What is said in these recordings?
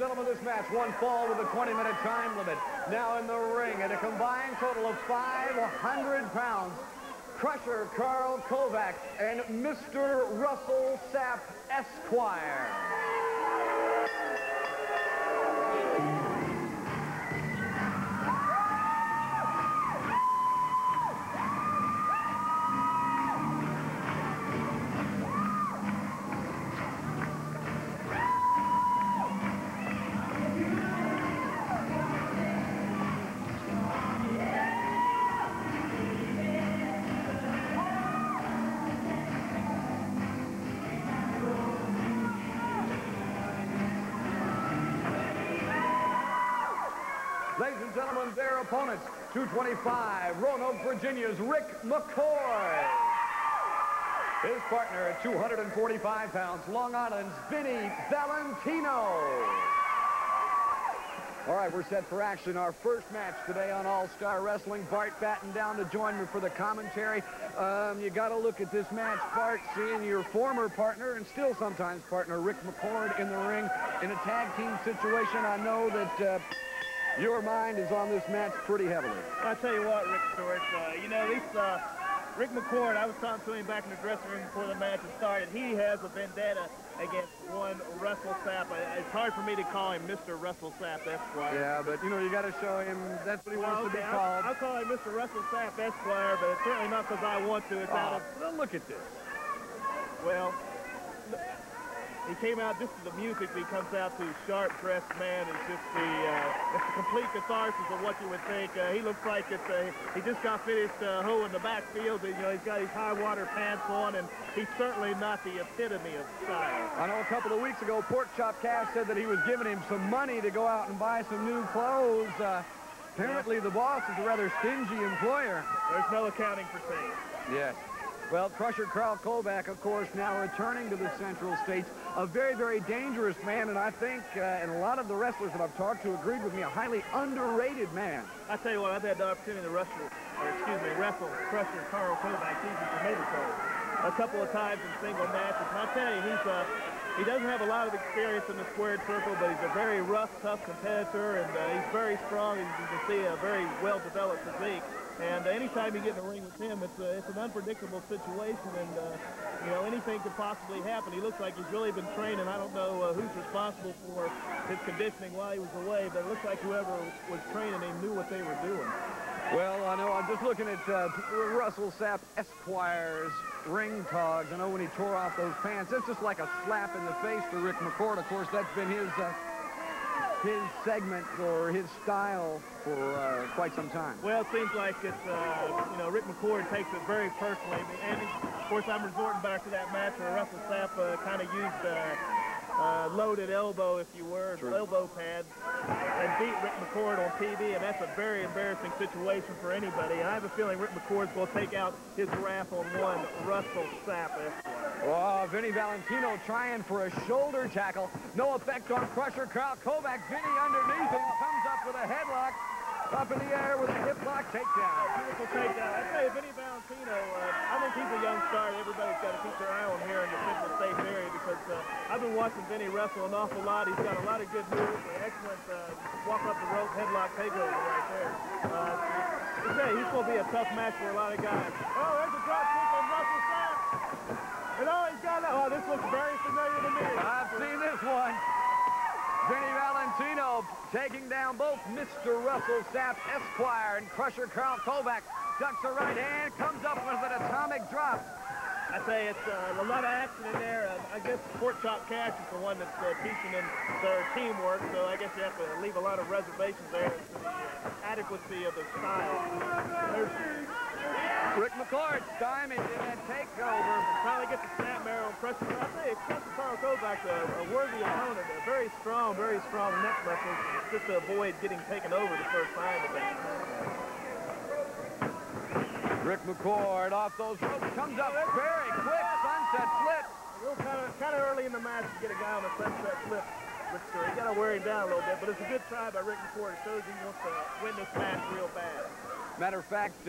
gentlemen, this match, one fall with a 20-minute time limit. Now in the ring at a combined total of 500 pounds, Crusher Karl Kovack and Mr. Russell Sapp, Esquire. Ladies and gentlemen, their opponents, 225, Roanoke, Virginia's Rick McCord. His partner at 245 pounds, Long Island's Vinnie Valentino. All right, we're set for action. Our first match today on All-Star Wrestling. Bart batting down to join me for the commentary. You got to look at this match, Bart, seeing your former partner and still sometimes partner, Rick McCord, in the ring in a tag team situation. I know that your mind is on this match pretty heavily. I'll tell you what, Rick Stewart, you know, Rick McCord, I was talking to him back in the dressing room before the match had started. He has a vendetta against one Russell Sapp. It's hard for me to call him Mr. Russell Sapp, Esquire. Yeah, but, you know, you got to show him that's what he wants to be called. I'll call him Mr. Russell Sapp, Esquire, but it's certainly not because I want to. It's out of... Well, look at this. Well... He came out just to the music. He comes out to sharp-dressed man. It's just it's the complete catharsis of what you would think. He looks like he just got finished hoeing the backfield. You know, he's got his high-water pants on, and he's certainly not the epitome of style. I know a couple of weeks ago, Pork Chop Cash said that he was giving him some money to go out and buy some new clothes. Apparently, the boss is a rather stingy employer. There's no accounting for things. Yes. Well, Crusher Karl Kovack, of course, now returning to the Central States, a very, very dangerous man, and I think, and a lot of the wrestlers that I've talked to agreed with me, a highly underrated man. I tell you what, I've had the opportunity to wrestle Crusher Karl Kovack, even for me a couple of times in single matches. And I tell you, he doesn't have a lot of experience in the squared circle, but he's a very rough, tough competitor, and he's very strong. As you can see, a very well-developed physique. And anytime you get in the ring with him, it's an unpredictable situation, and you know, anything could possibly happen. He looks like he's really been training. I don't know who's responsible for his conditioning while he was away, but it looks like whoever was training him knew what they were doing. Well, I know, I'm just looking at Russell Sapp Esquire's ring togs. I know when he tore off those pants, it's just like a slap in the face to Rick McCord. Of course, that's been his segment or his style for quite some time. Well, it seems like it's, you know, Rick McCord takes it very personally. And, of course, I'm resorting back to that match where Russell Sapp kind of used loaded elbow, if you were, elbow pad, and beat Rick McCord on TV, and that's a very embarrassing situation for anybody. And I have a feeling Rick McCord's going to take out his wrath on one Russell Sapp. Oh, Vinnie Valentino trying for a shoulder tackle. No effect on Crusher Karl Kovack. Vinnie underneath him comes up with a headlock. Up in the air with a hip lock takedown. Beautiful takedown. I tell you, Vinnie Valentino, I think he's a young star. Everybody's got to keep their eye on here in the Central State area because I've been watching Vinnie wrestle an awful lot. He's got a lot of good moves, an excellent walk up the rope headlock takeover right there. He's going to be a tough match for a lot of guys. Oh, there's a drop kick on Russell Sapp. And oh, he's got that. Oh, this looks very familiar to me. I've seen this one. Vinnie Valentino taking down both Mr. Russell Sapp Esquire and Crusher Karl Kovack. Ducks the right hand, comes up with an atomic drop. I say it's a lot of action in there. I guess Pork Chop Cash is the one that's teaching them their teamwork, so I guess you have to leave a lot of reservations there as to the adequacy of the style. Rick McCord stymied in that takeover. Finally gets the snap marrow and Crusher. I say Crusher Karl Kovack, a worthy opponent, a very strong neck wrestler, just to avoid getting taken over the first time of that. Rick McCord off those ropes, comes up very quick, sunset flip. Kind of early in the match to get a guy on a sunset flip. You got to wear him down a little bit, but it's a good try by Rick McCord. It shows he wants to win this match real bad. Matter of fact,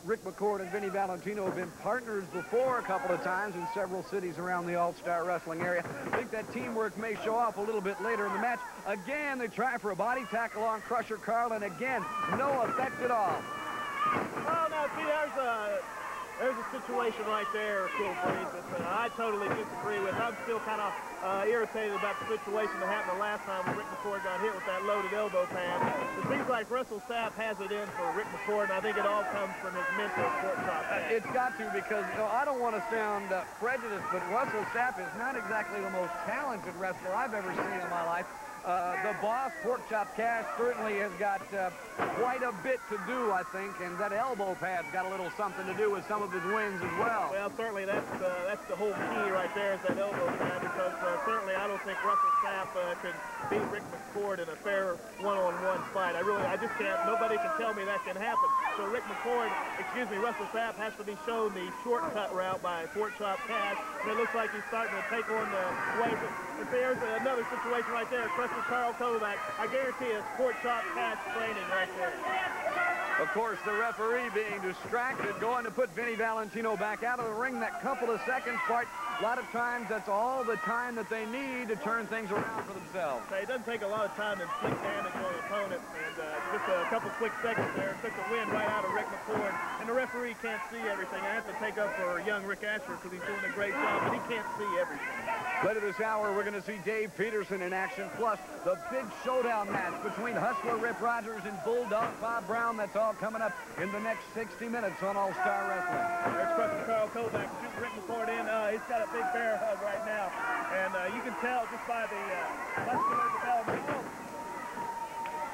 Rick McCord and Vinnie Valentino have been partners before a couple of times in several cities around the All-Star Wrestling area. I think that teamwork may show off a little bit later in the match. Again, they try for a body tackle on Crusher Karl, and again, no effect at all. Oh, now, see, there's a situation right there, Cool Breeze, that I totally disagree with. I'm still kind of irritated about the situation that happened the last time when Rick McCord got hit with that loaded elbow pad. It seems like Russell Sapp has it in for Rick McCord, and I think it all comes from his mental pork chop. It's got to, because I don't want to sound prejudiced, but Russell Sapp is not exactly the most talented wrestler I've ever seen in my life. The boss, Pork Chop Cash, certainly has got quite a bit to do, I think, and that elbow pad's got a little something to do with some of his wins as well. Well, certainly that's the whole key right there is that elbow pad, because certainly I don't think Russell Sapp could beat Rick McCord in a fair one-on-one fight. I just can't, nobody can tell me that can happen. So Russell Sapp has to be shown the shortcut route by Pork Chop Cash, and it looks like he's starting to take on the way. But there's another situation right there. Karl Kovack, I guarantee it's Pork Chop Cash training right there. Of course, the referee being distracted, going to put Vinnie Valentino back out of the ring. That couple of seconds part, a lot of times that's all the time that they need to turn things around for themselves. It doesn't take a lot of time to inflict damage on an opponent, and just a couple quick seconds there took the wind right out of Rick McCord, and the referee can't see everything. I have to take up for young Rick Ashford because he's doing a great job, but he can't see everything. Later this hour, we're going to see Dave Peterson in action, plus the big showdown match between Hustler Rip Rogers and Bulldog Bob Brown. That's all coming up in the next 60 minutes on All-Star Wrestling. There's Karl Kovack shooting Rick McCord in. He's got a big bear hug right now, and you can tell just by the muscular development.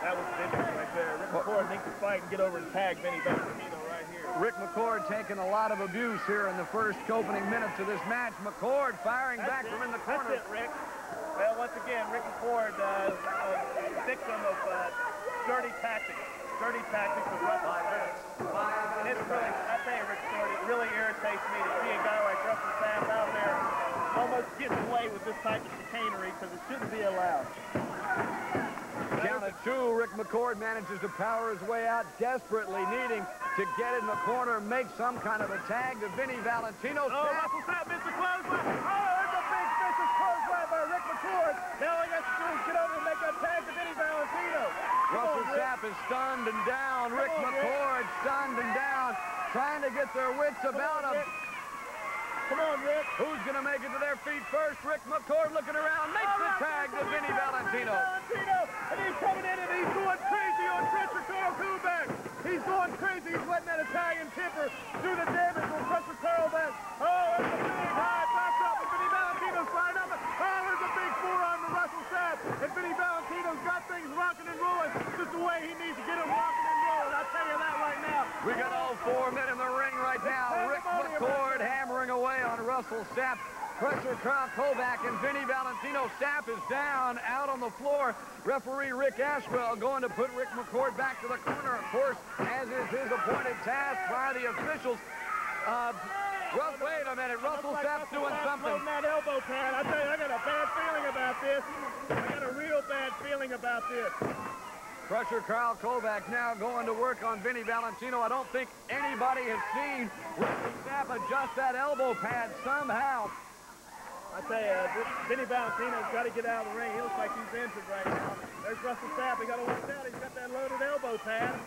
That was Vinnie right there. Rick McCord needs to fight and get over and tag Vinnie Valentino right here. Rick McCord taking a lot of abuse here in the first opening minutes of this match. McCord firing back from in the corner. That's it, Rick. Well, once again, Rick McCord a victim of dirty tactics. Dirty tactics of Russell Sapp. It's really, I tell you, Rick McCord, it really irritates me to see a guy like Russell Sapp out there almost getting away with this type of chicanery because it shouldn't be allowed. Count of two, Rick McCord manages to power his way out, desperately needing to get in the corner, make some kind of a tag to Vinnie Valentino. Russell Sapp missed the clothesline. There's a big vicious clothesline by Rick McCord. Now all he has to do is get over and make that tag to Vinnie Valentino. Russell Sapp is stunned and down. Rick McCord stunned and down, trying to get their wits about him. Come on, Rick. Who's going to make it to their feet first? Rick McCord looking around, makes the tag to Vinnie Valentino. And he's coming in and he's going crazy on Crusher Karl Kovack. He's going crazy. He's letting that Italian temper do the damage on Crusher Karl Kovack. There's a big high box up, and Vinnie Valentino's flying up. There's a big forearm to Russell Sapp. And Vinnie Valentino's got things rocking and rolling just the way he needs to get them rocking and rolling. I'll tell you that right now. We got all four men in the ring right now. Rick McCord hammering away on Russell Sapp. Crusher Karl Kovack and Vinnie Valentino. Sapp is down, out on the floor. Referee Rick Ashwell going to put Rick McCord back to the corner, of course, as is his appointed task by the officials. Wait a minute, Russell Sapp's doing something. That elbow pad. I tell you, I got a bad feeling about this. I got a real bad feeling about this. Crusher Karl Kovack now going to work on Vinnie Valentino. I don't think anybody has seen Russell Sapp adjust that elbow pad somehow. I tell you, Vinnie Valentino's got to get out of the ring. He looks like he's injured right now. There's Russell Sapp. He got to watch out. He's got that loaded elbow pad.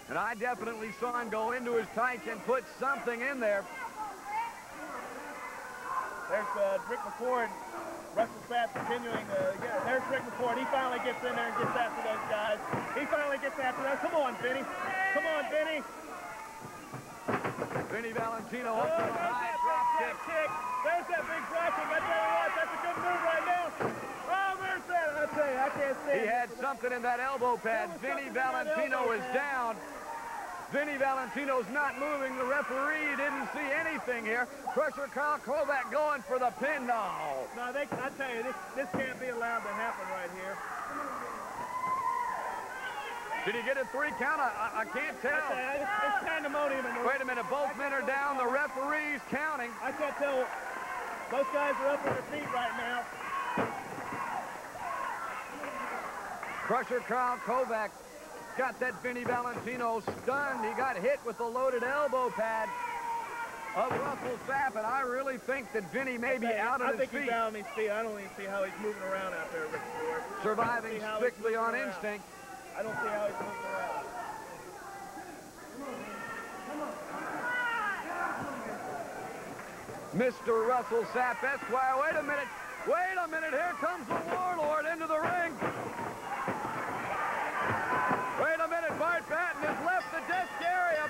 And I definitely saw him go into his tights and put something in there. There's Rick McCord. Russell Sapp continuing to get. There's Rick McCord. He finally gets in there and gets after those guys. He finally gets after them. Come on, Vinnie. Come on, Vinnie. Vinnie Valentino up to the high drop kick. There's that big drop kick. I tell you what, that's a good move right now. There's that. I tell you, I can't see it. He had something in that elbow pad. Vinnie Valentino is down. Vinnie Valentino's not moving. The referee didn't see anything here. Crusher Karl Kovack going for the pin. No, I tell you, this can't be allowed to happen right here. Did he get a 3 count? I can't tell. It's pandemonium. Wait a minute, both men are down. The referee's counting. I can't tell. Both guys are up on their feet right now. Crusher Karl Kovack got that Vinnie Valentino stunned. He got hit with the loaded elbow pad of Russell Sapp, and I really think that Vinnie may be out of his feet. I think he's out on his feet. I don't even see how he's moving around out there, Rick Ford. Surviving strictly on instinct. I don't see how he's moving around. Mr. Russell Sapp, Esquire, wait a minute, here comes the Warlord into the ring. Wait a minute, Bart Batten has left the desk area.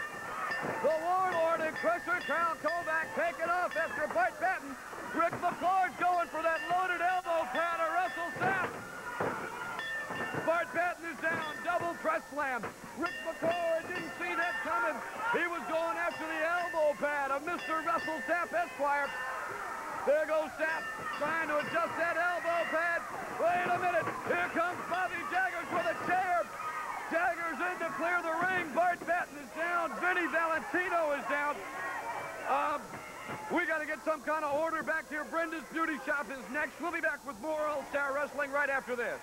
The Warlord and Crusher Karl Kovack taken off after Bart Batten. Rick McCord going for that loaded elbow pad of Russell Sapp. Bart Batten is down, double press slam. Rick McCord didn't see that coming. He was going after the elbow pad of Mr. Russell Sapp, Esquire. There goes Sapp, trying to adjust that elbow pad. Wait a minute, here comes Bobby Jaggers with a chair. Jaggers in to clear the ring. Bart Batten is down. Vinnie Valentino is down. We got to get some kind of order back here. Brenda's Beauty Shop is next. We'll be back with more All-Star Wrestling right after this.